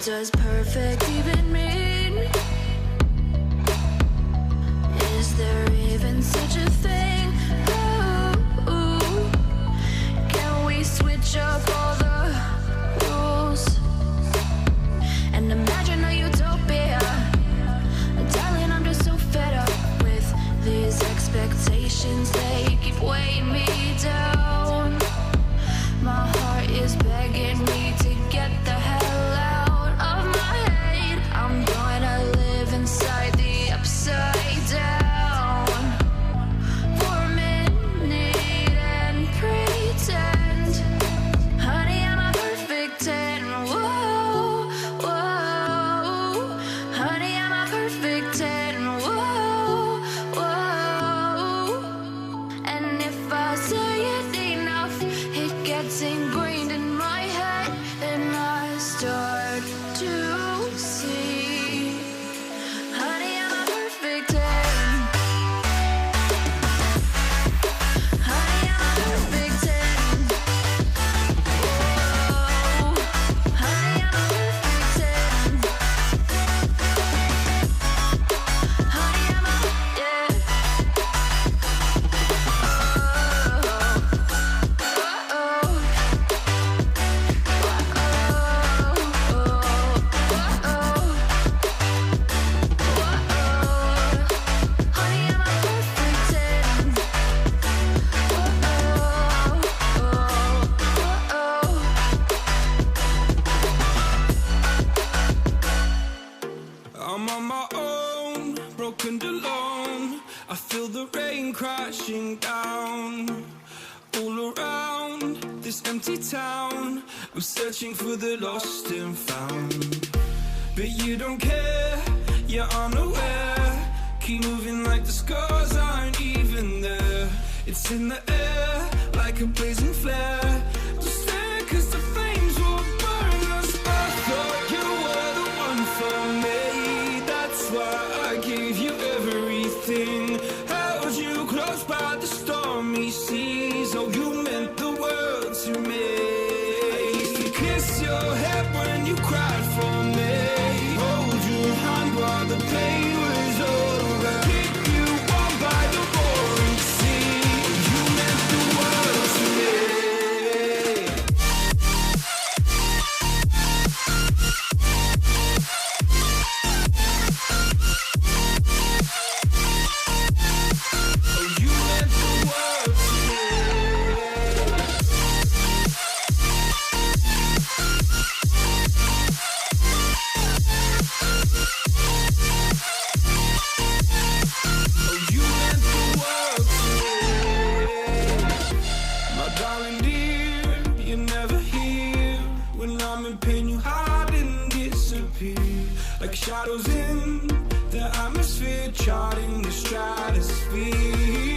does perfect even mean? Is there even such a thing? Ooh, can we switch up all the rules and imagine a utopia? Darling, I'm just so fed up with these expectations. They keep weighing me down. My heart is begging me to get the hell out of my head. I'm gonna live inside the upside down for a minute and pretend, honey, I'm a perfect 10. Whoa, whoa, honey, I'm a perfect 10. Whoa, whoa, and if I say it enough, it gets ingrained in my head, and I start to see, honey, I'm a perfect 10. Honey, I'm a perfect 10. Whoa, honey, I'm a perfect 10. Honey, I'm a, yeah. I'm on my own, broken alone. I feel the rain crashing down all around this empty town. I'm searching for the lost and found, but you don't care, you're unaware. Keep moving like the scars aren't even there. It's in the air like a blazing flare. Just stare 'cause the flames will burn us. I thought you were the one for me. That's why I gave you everything. Held you close by the stormy seas. Oh, you meant the world to me. I used to kiss your head when you cried for me. Hold your hand while the pain was over. Keep you warm by the roaring sea. You meant the world to me. Oh, you meant the world to me. Oh, you meant the world to me. My darling dear, you're never here. When I'm in pain, you hide and disappear. Like shadows in the atmosphere, charting the stratosphere.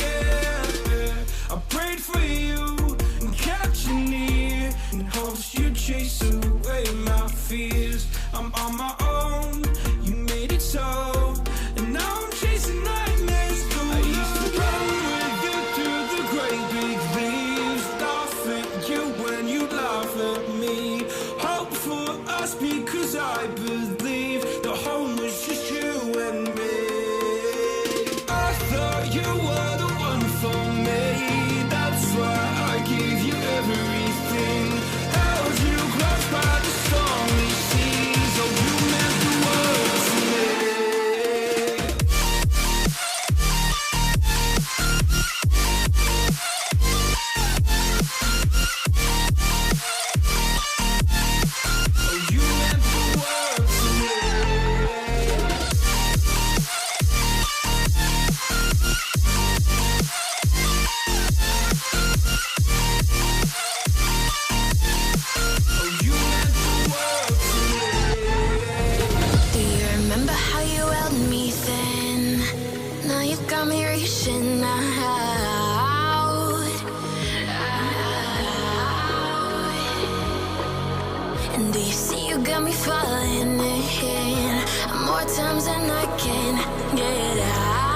Yeah. I prayed for you and kept you near in hopes you'd chase away my fears. I'm on my own, you made it so, and now I'm chasing nightmares through. I used to run with you through the great big leaves, laugh at you when you laugh at me. Hope for us because I believe the home was just you and me. I thought you were the one for me. That's why I gave you everything. Held you close by the stormy seas. Oh, you meant the world to me. Oh, you meant the world to me. Oh, you meant the world to me. Do you remember how you held me then? Now you got me reaching out. And do you see you got me falling in more times than I can get out?